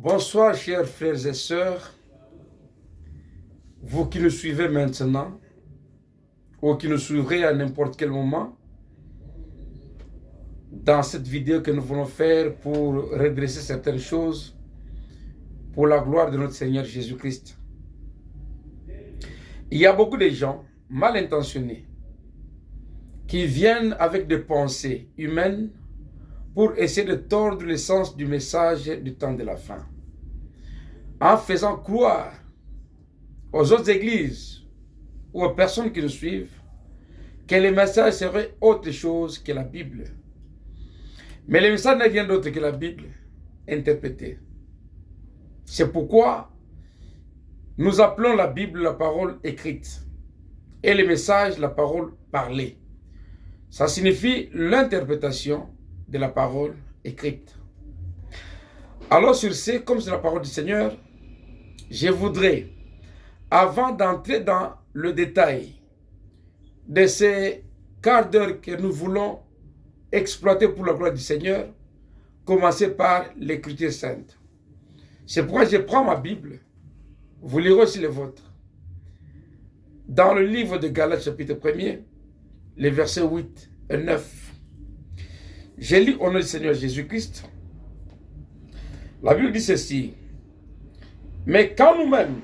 Bonsoir, chers frères et sœurs, vous qui nous suivez maintenant, ou qui nous suivrez à n'importe quel moment, dans cette vidéo que nous voulons faire pour redresser certaines choses pour la gloire de notre Seigneur Jésus-Christ. Il y a beaucoup de gens mal intentionnés qui viennent avec des pensées humaines pour essayer de tordre le sens du message du temps de la fin, en faisant croire aux autres églises ou aux personnes qui nous suivent que le message serait autre chose que la Bible. Mais le message n'est rien d'autre que la Bible interprétée. C'est pourquoi nous appelons la Bible la parole écrite et le message la parole parlée. Ça signifie l'interprétation de la parole écrite. Alors sur ce, comme c'est la parole du Seigneur, je voudrais, avant d'entrer dans le détail de ces quarts d'heure que nous voulons exploiter pour la gloire du Seigneur, commencer par l'Écriture sainte. C'est pourquoi je prends ma Bible, vous lirez aussi le vôtre. Dans le livre de Galates chapitre 1er, les versets 8 et 9. Je lis au nom du Seigneur Jésus-Christ. La Bible dit ceci. Mais quand nous-mêmes,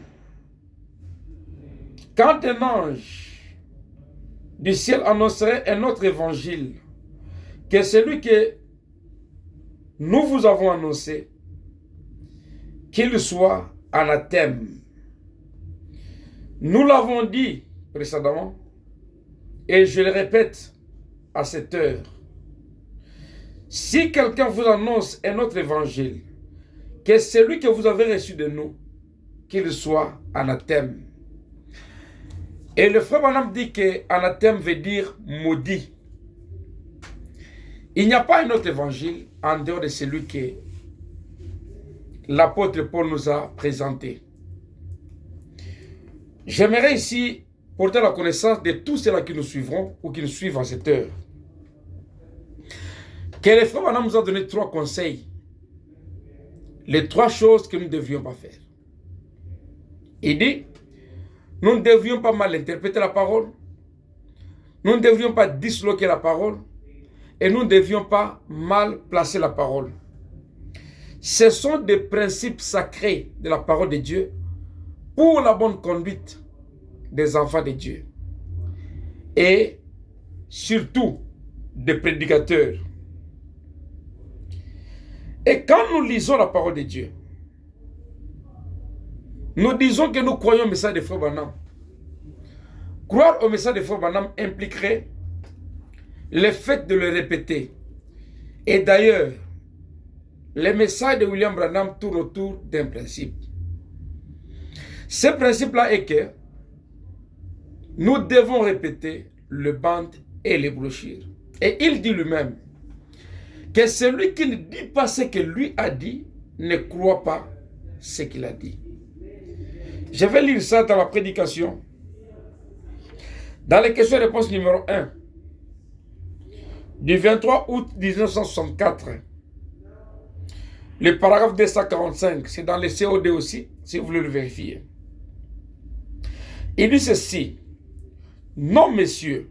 quand un ange du ciel annoncerait un autre évangile que celui que nous vous avons annoncé, qu'il soit anathème. Nous l'avons dit précédemment, et je le répète à cette heure. Si quelqu'un vous annonce un autre évangile que celui que vous avez reçu de nous, qu'il soit anathème. Et le frère Branham dit que anathème veut dire maudit. Il n'y a pas un autre évangile en dehors de celui que l'apôtre Paul nous a présenté. J'aimerais ici porter la connaissance de tous ceux-là qui nous suivront ou qui nous suivent en cette heure. Que le frère Branham nous a donné 3 conseils. Les 3 choses que nous ne devions pas faire. Il dit, nous ne devrions pas mal interpréter la parole, nous ne devrions pas disloquer la parole, et nous ne devions pas mal placer la parole. Ce sont des principes sacrés de la parole de Dieu pour la bonne conduite des enfants de Dieu. Et surtout des prédicateurs. Et quand nous lisons la parole de Dieu, nous disons que nous croyons au message de Frère Branham. Croire au message de Frère Branham impliquerait le fait de le répéter. Et d'ailleurs, le message de William Branham tourne autour d'un principe. Ce principe-là est que nous devons répéter le band et les brochures. Et il dit lui-même que celui qui ne dit pas ce que lui a dit ne croit pas ce qu'il a dit. Je vais lire ça dans la prédication. Dans les questions-réponses numéro 1, du 23 août 1964, le paragraphe 245, c'est dans les COD aussi, si vous voulez le vérifier. Il dit ceci. Non, messieurs,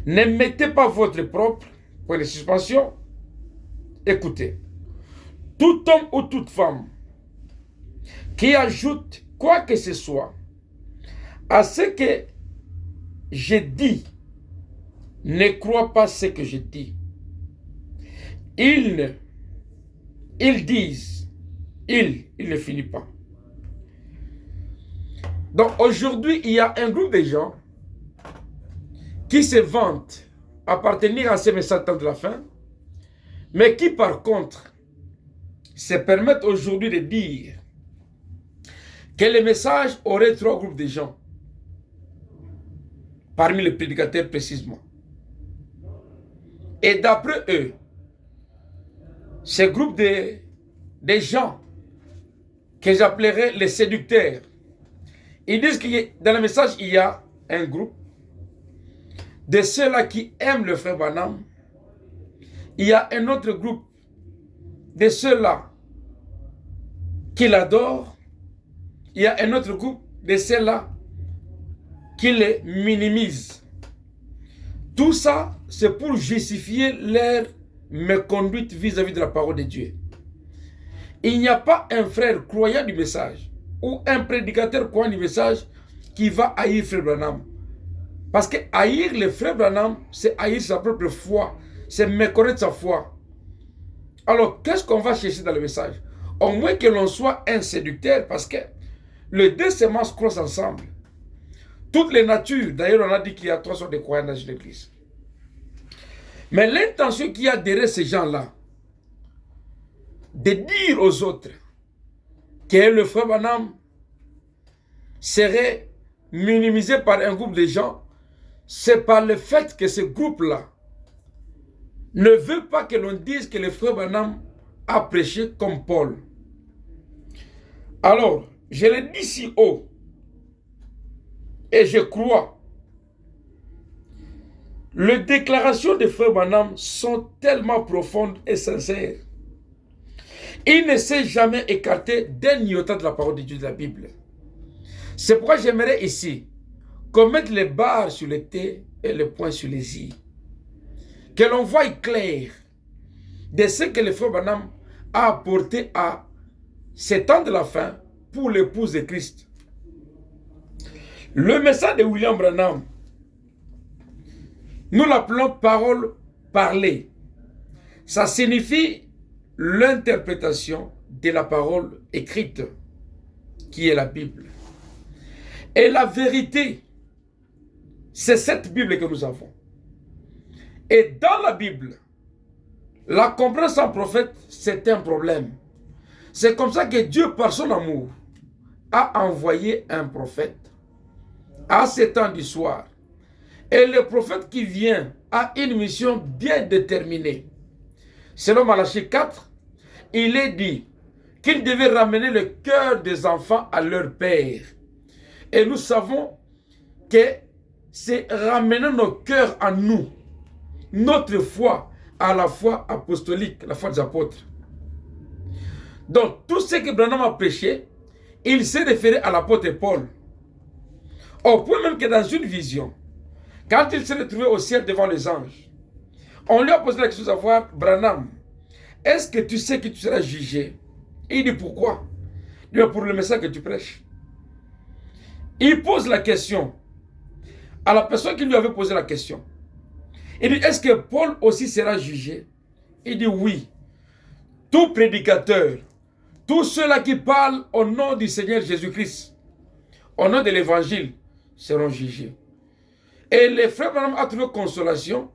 ne mettez pas votre propre, pour les suspensions, écoutez, tout homme ou toute femme qui ajoute quoi que ce soit à ce que je dis, ne croit pas ce que je dis. Ils disent, il ne finit pas. Donc aujourd'hui, il y a un groupe de gens qui se vantent appartenir à ce message de la fin, mais qui par contre se permettent aujourd'hui de dire que le message aurait 3 groupes de gens, parmi les prédicateurs précisément. Et d'après eux, ce groupe de gens que j'appellerais les séducteurs, ils disent que dans le message, il y a un groupe de ceux-là qui aiment le frère Branham. Il y a un autre groupe de ceux-là qui l'adorent. Il y a un autre groupe de ceux-là qui les minimisent. Tout ça, c'est pour justifier leur méconduite vis-à-vis de la parole de Dieu. Il n'y a pas un frère croyant du message ou un prédicateur croyant du message qui va haïr frère Branham. Parce que haïr le frère Branham, c'est haïr sa propre foi, c'est méconnaître sa foi. Alors, qu'est-ce qu'on va chercher dans le message? Au moins que l'on soit un séducteur, parce que les deux semences croissent ensemble. Toutes les natures, d'ailleurs on a dit qu'il y a 3 sortes de croyants dans l'église. Mais l'intention qu'il y a derrière ces gens-là, de dire aux autres que le frère Branham serait minimisé par un groupe de gens, c'est par le fait que ce groupe-là ne veut pas que l'on dise que le frère Branham a prêché comme Paul. Alors, je le dis si haut, et je crois, les déclarations de frère Branham sont tellement profondes et sincères. Il ne s'est jamais écarté d'un iota de la parole de Dieu de la Bible. C'est pourquoi j'aimerais ici qu'on mette les barres sur les T et les points sur les I. Que l'on voie clair de ce que le frère Branham a apporté à ces temps de la fin pour l'épouse de Christ. Le message de William Branham, nous l'appelons parole parlée. Ça signifie l'interprétation de la parole écrite, qui est la Bible. Et la vérité, c'est cette Bible que nous avons. Et dans la Bible, la compréhension sans prophète, c'est un problème. C'est comme ça que Dieu, par son amour, a envoyé un prophète à 7 ans du soir. Et le prophète qui vient a une mission bien déterminée. Selon Malachie 4, il est dit qu'il devait ramener le cœur des enfants à leur père. Et nous savons que c'est ramener nos cœurs à nous, notre foi à la foi apostolique, la foi des apôtres. Donc, tout ce que Branham a prêché, il s'est référé à l'apôtre Paul. Au point même que dans une vision, quand il s'est retrouvé au ciel devant les anges, on lui a posé la question de savoir, Branham, est-ce que tu sais que tu seras jugé? Il dit pourquoi? Il dit pour le message que tu prêches. Il pose la question à la personne qui lui avait posé la question. Il dit, est-ce que Paul aussi sera jugé? Il dit oui. Tout prédicateur, tous ceux-là qui parlent au nom du Seigneur Jésus-Christ, au nom de l'évangile, seront jugés. Et le frère Branham a trouvé consolation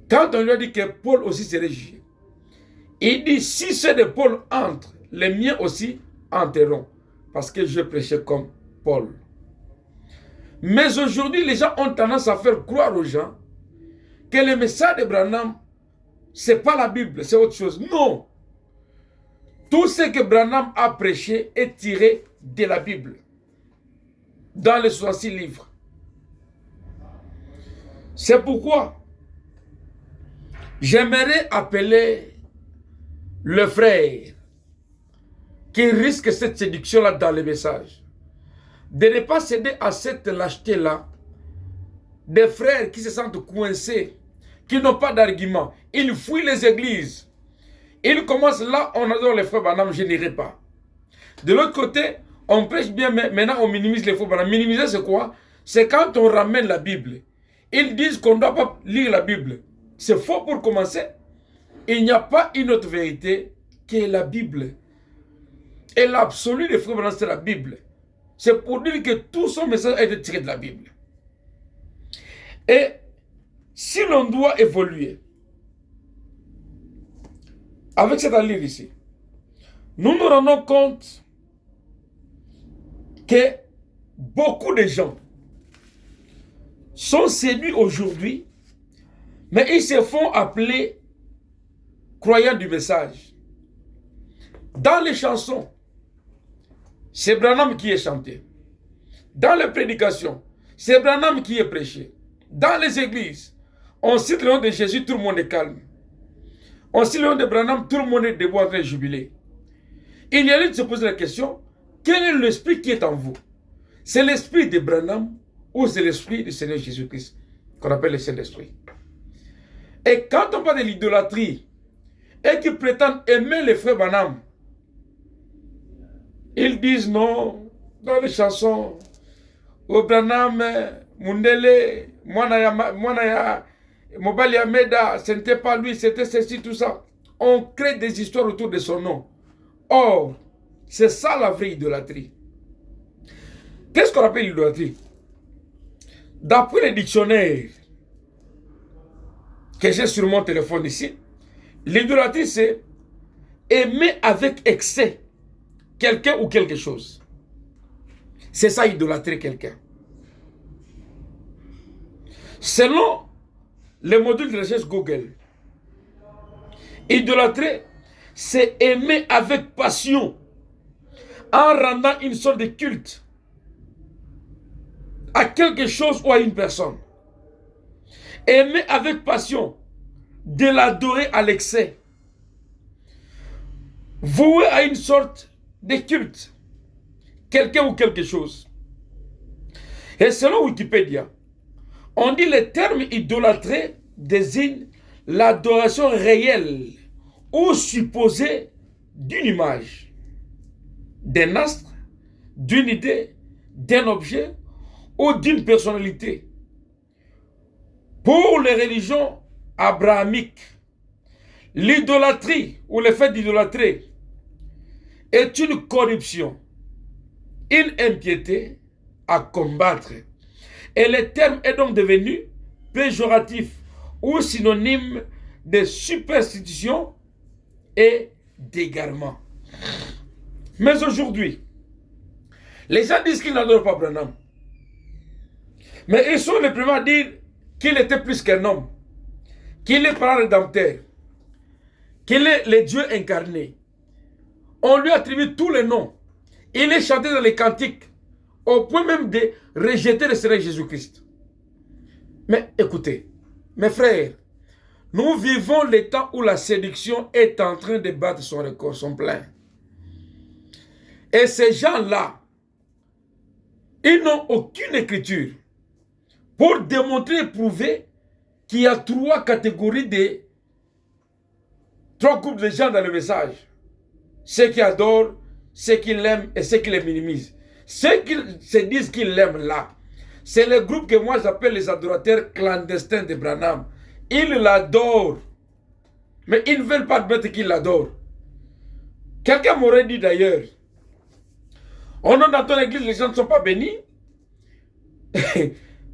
quand on lui a dit que Paul aussi serait jugé. Il dit, si ceux de Paul entrent, les miens aussi entreront, parce que je prêchais comme Paul. Mais aujourd'hui, les gens ont tendance à faire croire aux gens que le message de Branham, ce n'est pas la Bible, c'est autre chose. Non! Tout ce que Branham a prêché est tiré de la Bible, dans les 66 livres. C'est pourquoi j'aimerais appeler le frère qui risque cette séduction-là dans les messages, de ne pas céder à cette lâcheté-là, des frères qui se sentent coincés, qui n'ont pas d'argument. Ils fuient les églises. Ils commencent là, on adore les frères Branham, je n'irai pas. De l'autre côté, on prêche bien, mais maintenant on minimise les frères Branham. Minimiser, c'est quoi? C'est quand on ramène la Bible. Ils disent qu'on ne doit pas lire la Bible. C'est faux pour commencer. Il n'y a pas une autre vérité que la Bible. Et l'absolu des frères Branham, c'est la Bible. C'est pour dire que tout son message a été tiré de la Bible. Et si l'on doit évoluer avec cette livre ici, nous nous rendons compte que beaucoup de gens sont séduits aujourd'hui, mais ils se font appeler croyants du message. Dans les chansons, c'est Branham qui est chanté. Dans les prédications, c'est Branham qui est prêché. Dans les églises, on cite le nom de Jésus, tout le monde est calme. On cite le nom de Branham, tout le monde est debout en train de jubiler. il y a lieu de se poser la question, quel est l'esprit qui est en vous? C'est l'esprit de Branham ou c'est l'esprit du Seigneur Jésus-Christ, qu'on appelle le Saint-Esprit? Et quand on parle de l'idolâtrie, et qu'ils prétendent aimer les frères Branham, ils disent non, dans les chansons, au Branham, Mundele, Mwanaya, Mobali Ameda, ce n'était pas lui, c'était ceci, tout ça. On crée des histoires autour de son nom. Or, c'est ça la vraie idolâtrie. Qu'est-ce qu'on appelle l'idolâtrie? D'après le dictionnaire que j'ai sur mon téléphone ici, l'idolâtrie, c'est aimer avec excès quelqu'un ou quelque chose. C'est ça, idolâtrer quelqu'un. Selon le module de recherche Google, idolâtrer, c'est aimer avec passion, en rendant une sorte de culte à quelque chose ou à une personne. Aimer avec passion, de l'adorer à l'excès, vouer à une sorte de culte, quelqu'un ou quelque chose. Et selon Wikipédia, on dit le terme idolâtrer désigne l'adoration réelle ou supposée d'une image, d'un astre, d'une idée, d'un objet ou d'une personnalité. Pour les religions abrahamiques, l'idolâtrie ou le fait d'idolâtrer est une corruption, une impiété à combattre. Et le terme est donc devenu péjoratif ou synonyme de superstition et d'égarement. Mais aujourd'hui, les gens disent qu'ils n'adorent pas Branham. Mais ils sont les premiers à dire qu'il était plus qu'un homme, qu'il est parent rédempteur, qu'il est le Dieu incarné. On lui attribue tous les noms. Il est chanté dans les cantiques, au point même de rejeter le Seigneur Jésus-Christ. Mais écoutez, mes frères, nous vivons le temps où la séduction est en train de battre son record, son plein. Et ces gens-là, ils n'ont aucune écriture pour démontrer et prouver qu'il y a trois groupes de gens dans le message. Ceux qui adorent, ceux qui l'aiment et ceux qui les minimisent. Ceux qui se disent qu'ils l'aiment là, c'est le groupe que moi j'appelle les adorateurs clandestins de Branham. Ils l'adorent, mais ils ne veulent pas admettre qu'ils l'adorent. Quelqu'un m'aurait dit d'ailleurs, oh non, dans ton église, les gens ne sont pas bénis.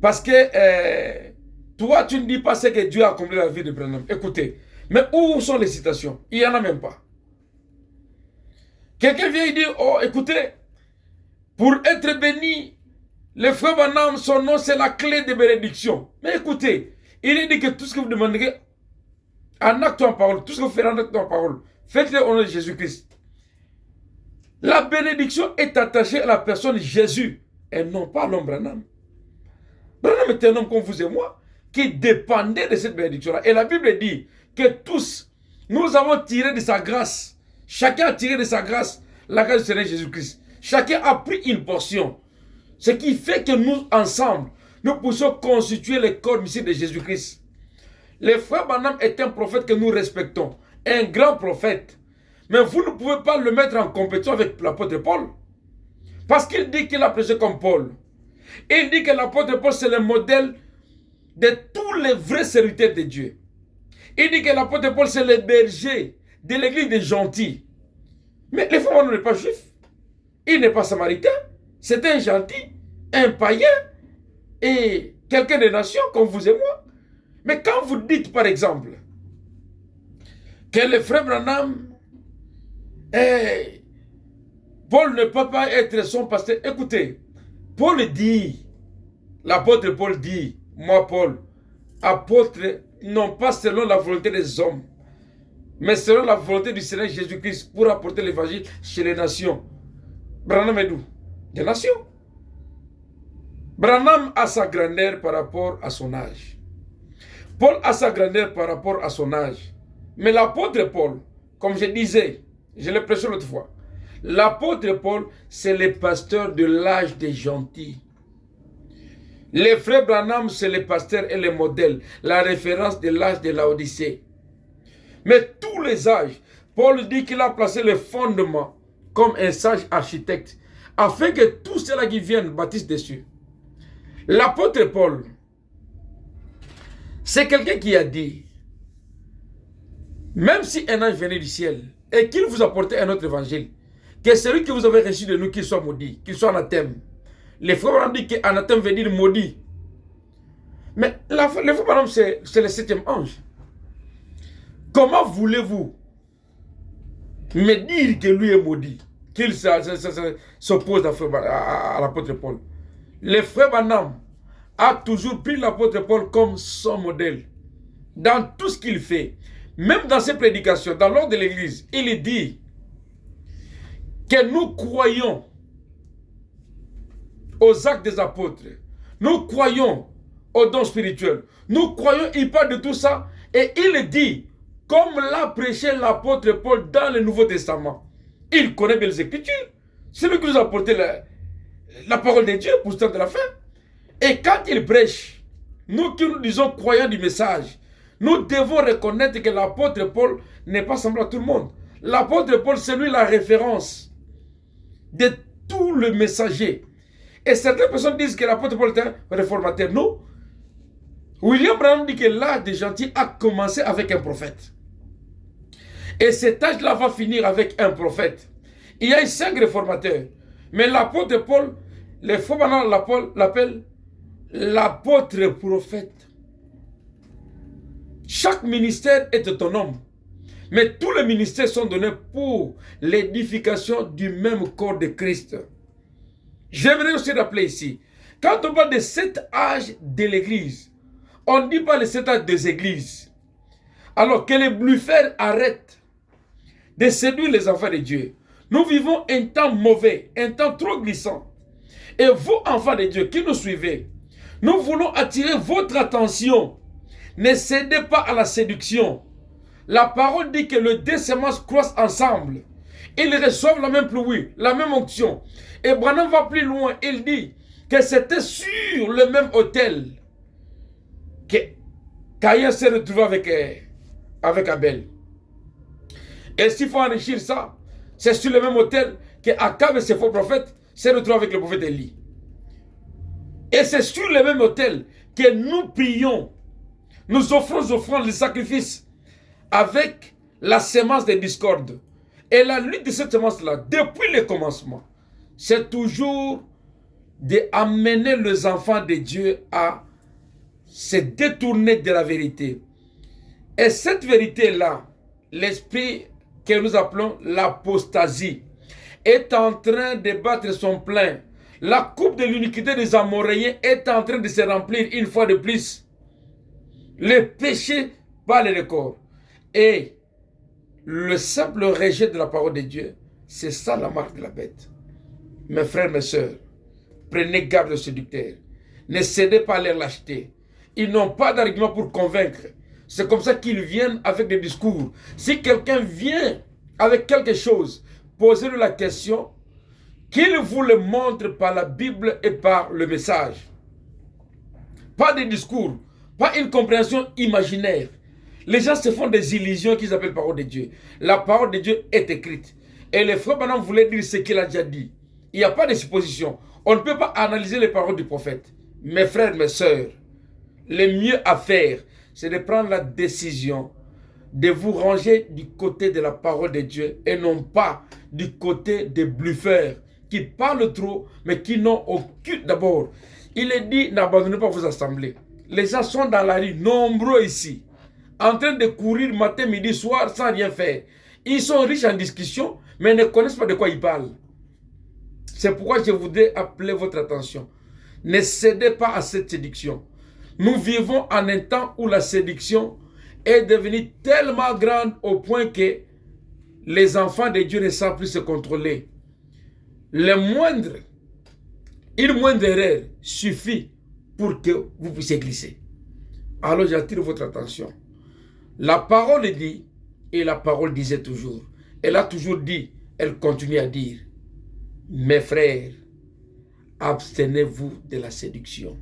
Parce que toi, tu ne dis pas ce que Dieu a accompli dans la vie de Branham. Écoutez, mais où sont les citations? Il n'y en a même pas. Quelqu'un vient et dit, oh, écoutez, pour être béni, le frère Branham, son nom, c'est la clé de bénédiction. Mais écoutez, il est dit que tout ce que vous demanderez en acte ou en parole, tout ce que vous ferez en acte ou en parole, faites-le au nom de Jésus-Christ. La bénédiction est attachée à la personne Jésus et non pas à l'homme Branham. Branham est un homme comme vous et moi qui dépendait de cette bénédiction-là. Et la Bible dit que tous, nous avons tiré de sa grâce. Chacun a tiré de sa grâce la grâce du Seigneur Jésus-Christ. Chacun a pris une portion. Ce qui fait que nous, ensemble, nous puissions constituer le corps mystique de Jésus-Christ. Le frère Branham est un prophète que nous respectons. Un grand prophète. Mais vous ne pouvez pas le mettre en compétition avec l'apôtre Paul. Parce qu'il dit qu'il a prêché comme Paul. Il dit que l'apôtre Paul, c'est le modèle de tous les vrais serviteurs de Dieu. Il dit que l'apôtre Paul, c'est le berger de l'église des gentils. Mais le frère Branham n'est pas juif. Il n'est pas samaritain. C'est un gentil, un païen et quelqu'un des nations comme vous et moi. Mais quand vous dites, par exemple, que le frère Branham, Paul ne peut pas être son pasteur. Écoutez, Paul dit, l'apôtre Paul dit, moi Paul, apôtre, non pas selon la volonté des hommes, mais selon la volonté du Seigneur Jésus-Christ pour apporter l'évangile chez les nations. Branham est d'où? Des nations. Branham a sa grandeur par rapport à son âge. Paul a sa grandeur par rapport à son âge. Mais l'apôtre Paul, comme je disais, je l'ai prêché l'autre fois, L'apôtre Paul, c'est le pasteur de l'âge des gentils. Les frères Branham, c'est les pasteurs et les modèles, la référence de l'âge de l'Odyssée. Mais tous les âges, Paul dit qu'il a placé le fondement comme un sage architecte, afin que tous ceux-là qui viennent bâtissent dessus. L'apôtre Paul, c'est quelqu'un qui a dit, même si un ange venait du ciel et qu'il vous apportait un autre évangile, que celui que vous avez reçu de nous, qu'il soit maudit, qu'il soit anathème. Les frères ont dit qu'anathème veut dire maudit. Mais les frères, c'est le 7e ange. Comment voulez-vous me dire que lui est maudit, qu'il s'oppose à l'apôtre Paul? Le frère Branham a toujours pris l'apôtre Paul comme son modèle dans tout ce qu'il fait. Même dans ses prédications, dans l'ordre de l'église, il dit que nous croyons aux actes des apôtres. Nous croyons aux dons spirituels. Nous croyons, il parle de tout ça. Et il dit, comme l'a prêché l'apôtre Paul dans le Nouveau Testament. Il connaît bien les Écritures. C'est lui qui nous a apporté la parole de Dieu pour ce temps de la fin. Et quand il prêche, nous qui nous disons croyants du message, nous devons reconnaître que l'apôtre Paul n'est pas semblable à tout le monde. L'apôtre Paul, c'est lui la référence de tout le messager. Et certaines personnes disent que l'apôtre Paul est un réformateur. Non. William Branham dit que l'âge des gentils a commencé avec un prophète. Et cet âge-là va finir avec un prophète. Il y a eu 5 réformateurs. Mais l'apôtre Paul, les faux Branham l'appellent l'apôtre prophète. Chaque ministère est autonome. Mais tous les ministères sont donnés pour l'édification du même corps de Christ. J'aimerais aussi rappeler ici, quand on parle de 7 âges de l'église, on ne dit pas les 7 âges des églises. Alors que les bluffeurs arrêtent de séduire les enfants de Dieu. Nous vivons un temps mauvais, un temps trop glissant. Et vous, enfants de Dieu, qui nous suivez, nous voulons attirer votre attention. Ne cédez pas à la séduction. La parole dit que les 2 semences croissent ensemble. Ils reçoivent la même pluie, la même onction. Et Branham va plus loin. Il dit que c'était sur le même autel que Caïn s'est retrouvé avec Abel. Et s'il faut enrichir ça, c'est sur le même autel que Akab et ses faux prophètes s'est retrouvé avec le prophète Élie. Et c'est sur le même autel que nous prions. Nous offrons les sacrifices avec la sémence des discordes. Et la lutte de cette semence-là, depuis le commencement, c'est toujours d'amener les enfants de Dieu à se détourner de la vérité. Et cette vérité-là, l'esprit que nous appelons l'apostasie, est en train de battre son plein. La coupe de l'iniquité des Amoréens est en train de se remplir une fois de plus. Le péché bat les records. Et le simple rejet de la parole de Dieu, c'est ça la marque de la bête. Mes frères, mes sœurs, prenez garde aux séducteurs. Ne cédez pas à leur lâcheté. Ils n'ont pas d'argument pour convaincre. C'est comme ça qu'ils viennent avec des discours. Si quelqu'un vient avec quelque chose, posez-lui la question, qu'il vous le montre par la Bible et par le message. Pas des discours, pas une compréhension imaginaire. Les gens se font des illusions qu'ils appellent parole de Dieu. La parole de Dieu est écrite. Et les frères Branham voulaient dire ce qu'il a déjà dit. Il n'y a pas de supposition. On ne peut pas analyser les paroles du prophète. Mes frères, mes sœurs, le mieux à faire, c'est de prendre la décision de vous ranger du côté de la parole de Dieu et non pas du côté des bluffeurs qui parlent trop mais qui n'ont aucune... D'abord, il est dit, n'abandonnez pas vos assemblées. Les gens sont dans la rue, nombreux ici, en train de courir matin, midi, soir sans rien faire. Ils sont riches en discussion mais ne connaissent pas de quoi ils parlent. C'est pourquoi je voudrais appeler votre attention. Ne cédez pas à cette séduction. Nous vivons en un temps où la séduction est devenue tellement grande au point que les enfants de Dieu ne savent plus se contrôler. Une moindre erreur suffit pour que vous puissiez glisser. Alors j'attire votre attention. La parole dit, et la parole disait toujours. Elle a toujours dit, elle continue à dire, mes frères, abstenez-vous de la séduction.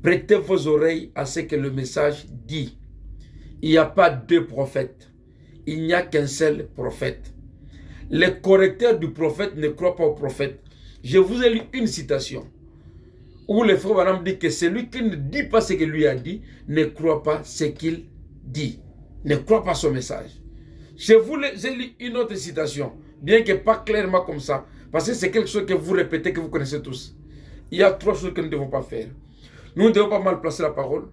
Prêtez vos oreilles à ce que le message dit. Il n'y a pas deux prophètes. Il n'y a qu'un seul prophète. Les correcteurs du prophète ne croient pas au prophète. Je vous ai lu une citation où le frère Branham dit que celui qui ne dit pas ce que lui a dit ne croit pas ce qu'il dit. Ne croit pas son message. J'ai lu une autre citation, bien que pas clairement comme ça, parce que c'est quelque chose que vous répétez, que vous connaissez tous. Il y a trois choses que nous ne devons pas faire. Nous ne devons pas mal placer la parole,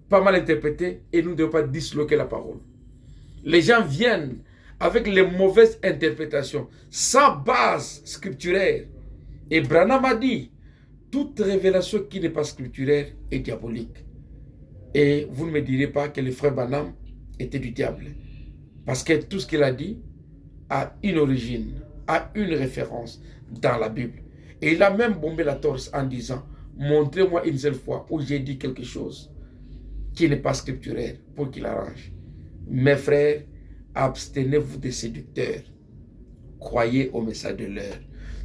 pas mal interpréter, et nous ne devons pas disloquer la parole. Les gens viennent avec les mauvaises interprétations, sans base scripturaire. Et Branham a dit, toute révélation qui n'est pas scripturaire est diabolique. Et vous ne me direz pas que le frère Branham était du diable. Parce que tout ce qu'il a dit a une origine, a une référence dans la Bible. Et il a même bombé la torse en disant, montrez-moi une seule fois où j'ai dit quelque chose qui n'est pas scripturaire pour qu'il arrange. Mes frères, abstenez-vous des séducteurs. Croyez au message de l'heure.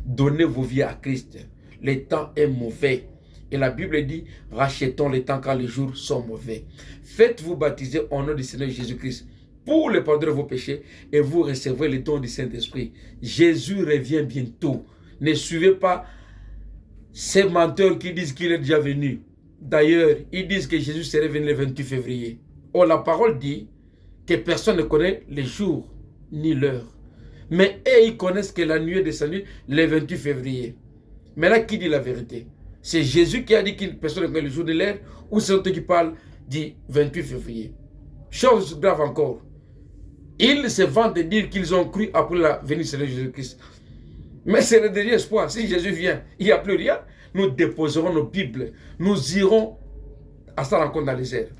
Donnez vos vies à Christ. Le temps est mauvais. Et la Bible dit, rachetons le temps quand les jours sont mauvais. Faites-vous baptiser au nom du Seigneur Jésus-Christ pour le pardon de vos péchés et vous recevrez le don du Saint-Esprit. Jésus revient bientôt. Ne suivez pas ces menteurs qui disent qu'il est déjà venu. D'ailleurs, ils disent que Jésus serait venu le 28 février. Or, la parole dit que personne ne connaît les jours ni l'heure. Mais eux, ils connaissent que la nuit est descendue le 28 février. Mais là, qui dit la vérité? C'est Jésus qui a dit que personne ne connaît le jour de l'heure, ou c'est l'autre qui parle du 28 février. Chose grave encore. Ils se vantent de dire qu'ils ont cru après la venue de Jésus-Christ. Mais c'est le dernier espoir. Si Jésus vient, il n'y a plus rien. Nous déposerons nos Bibles. Nous irons à sa rencontre dans les airs.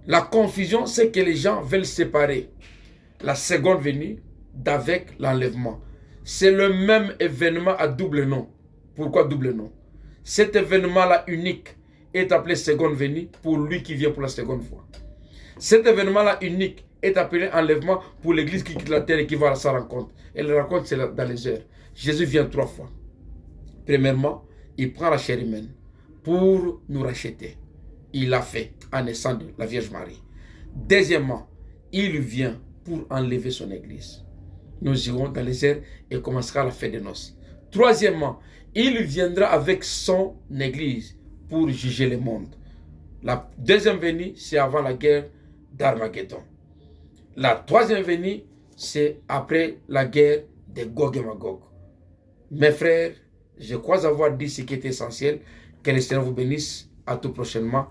La confusion, c'est que les gens veulent séparer la seconde venue d'avec l'enlèvement. C'est le même événement à double nom. Pourquoi double nom? Cet événement-là unique est appelé seconde venue pour lui qui vient pour la seconde fois. Cet événement-là unique est appelé enlèvement pour l'église qui quitte la terre et qui va à sa rencontre. Et la rencontre, c'est dans les heures. Jésus vient 3 fois. Premièrement, il prend la chair humaine pour nous racheter. Il l'a fait en naissant de la Vierge Marie. Deuxièmement, il vient pour enlever son église. Nous irons dans les airs et commencera la fête des noces. Troisièmement, il viendra avec son église pour juger le monde. La deuxième venue, c'est avant la guerre d'Armageddon. La troisième venue, c'est après la guerre de Gog et Magog. Mes frères, je crois avoir dit ce qui est essentiel. Que le Seigneur vous bénisse. À tout prochainement.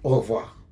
Au revoir.